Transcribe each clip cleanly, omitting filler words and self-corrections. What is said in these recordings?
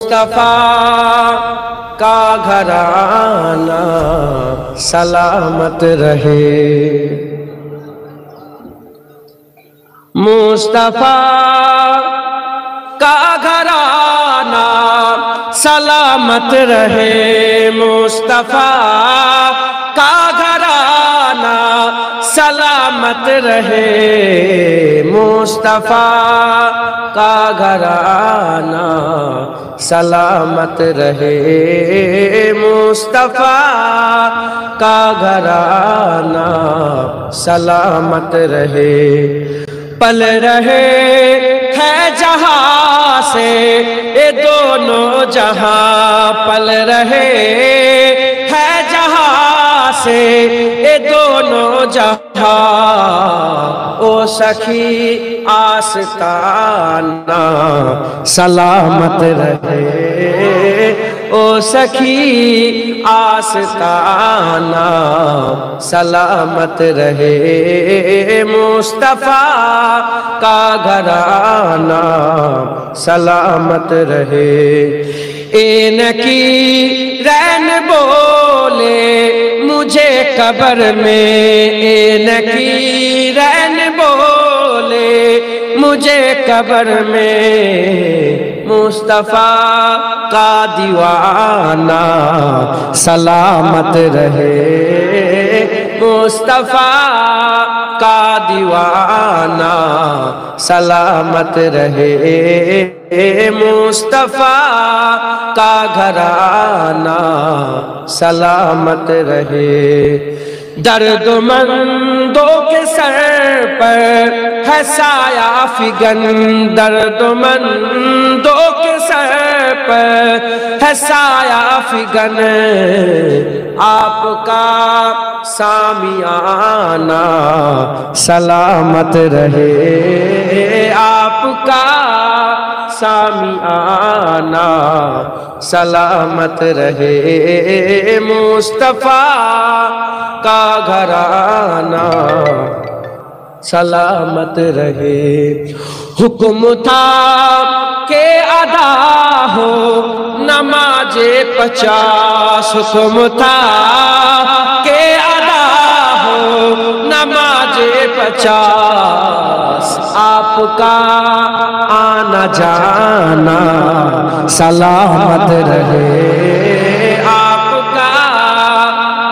مصطفیٰ کا گھرانہ سلامت رہے، مصطفیٰ کا گھرانہ سلامت رہے، مصطفیٰ کا گھرانہ سلامت رہے، مصطفیٰ کا گھرانہ سلامت رہے، مصطفیٰ کا گھرانہ سلامت رہے، پل رہے ہے جہاں سے یہ دونوں جہاں، پل رہے ہے جہاں سے یہ دونوں جہاں، او سخی آستانہ سلامت رہے، او سخی آستانہ سلامت رہے، مصطفیٰ کا گھرانہ سلامت رہے، اینکی رین بولے مجھے قبر میں، اینکی رین بولے مجھے قبر میں، مصطفیٰ کا دیوانہ سلامت رہے، مصطفیٰ کا دیوانہ سلامت رہے، مصطفیٰ کا گھرانہ سلامت رہے، درد مندوں کے سر پر ہے سایہ فگن، درد مندوں کے سر پر ہے سایہ فگن، آپ کا سامیانہ سلامت رہے، آپ کا سامیانہ سلامت رہے، مصطفیٰ کا گھرانہ سلامت رہے، حکم تھا کہ ادا ہو نماز 50، حکم تھا کہ ادا ہو نماز 50، آپ کا آنا جانا سلامت رہے، آپ کا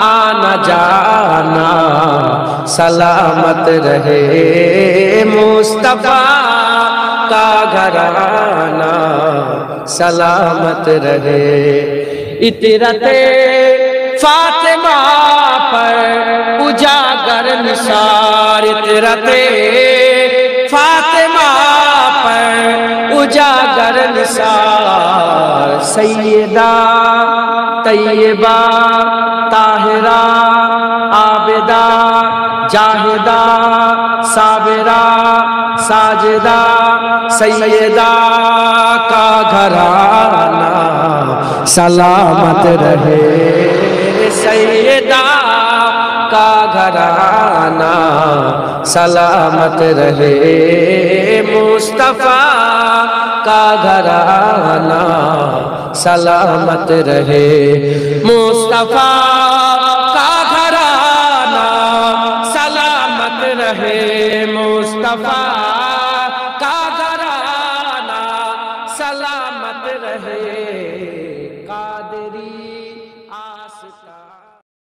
آنا جانا سلامت رہے، مصطفیٰ کا گھرانہ سلامت رہے، اطرت فاطمہ پر اجاگر نثار، اطرت فاطمہ پر اجاگر نثار، سیدہ طیبہ طاہرہ عابدہ جاہدہ صابرہ ساجدہ سیدہ کا گھرانہ سلامت رہے، سیدہ کا گھرانہ سلامت رہے، مصطفیٰ کا گھرانہ سلامت رہے، مصطفیٰ کا گھرانہ سلامت رہے، مصطفیٰ کا گھرانہ سلامت رہے، قادری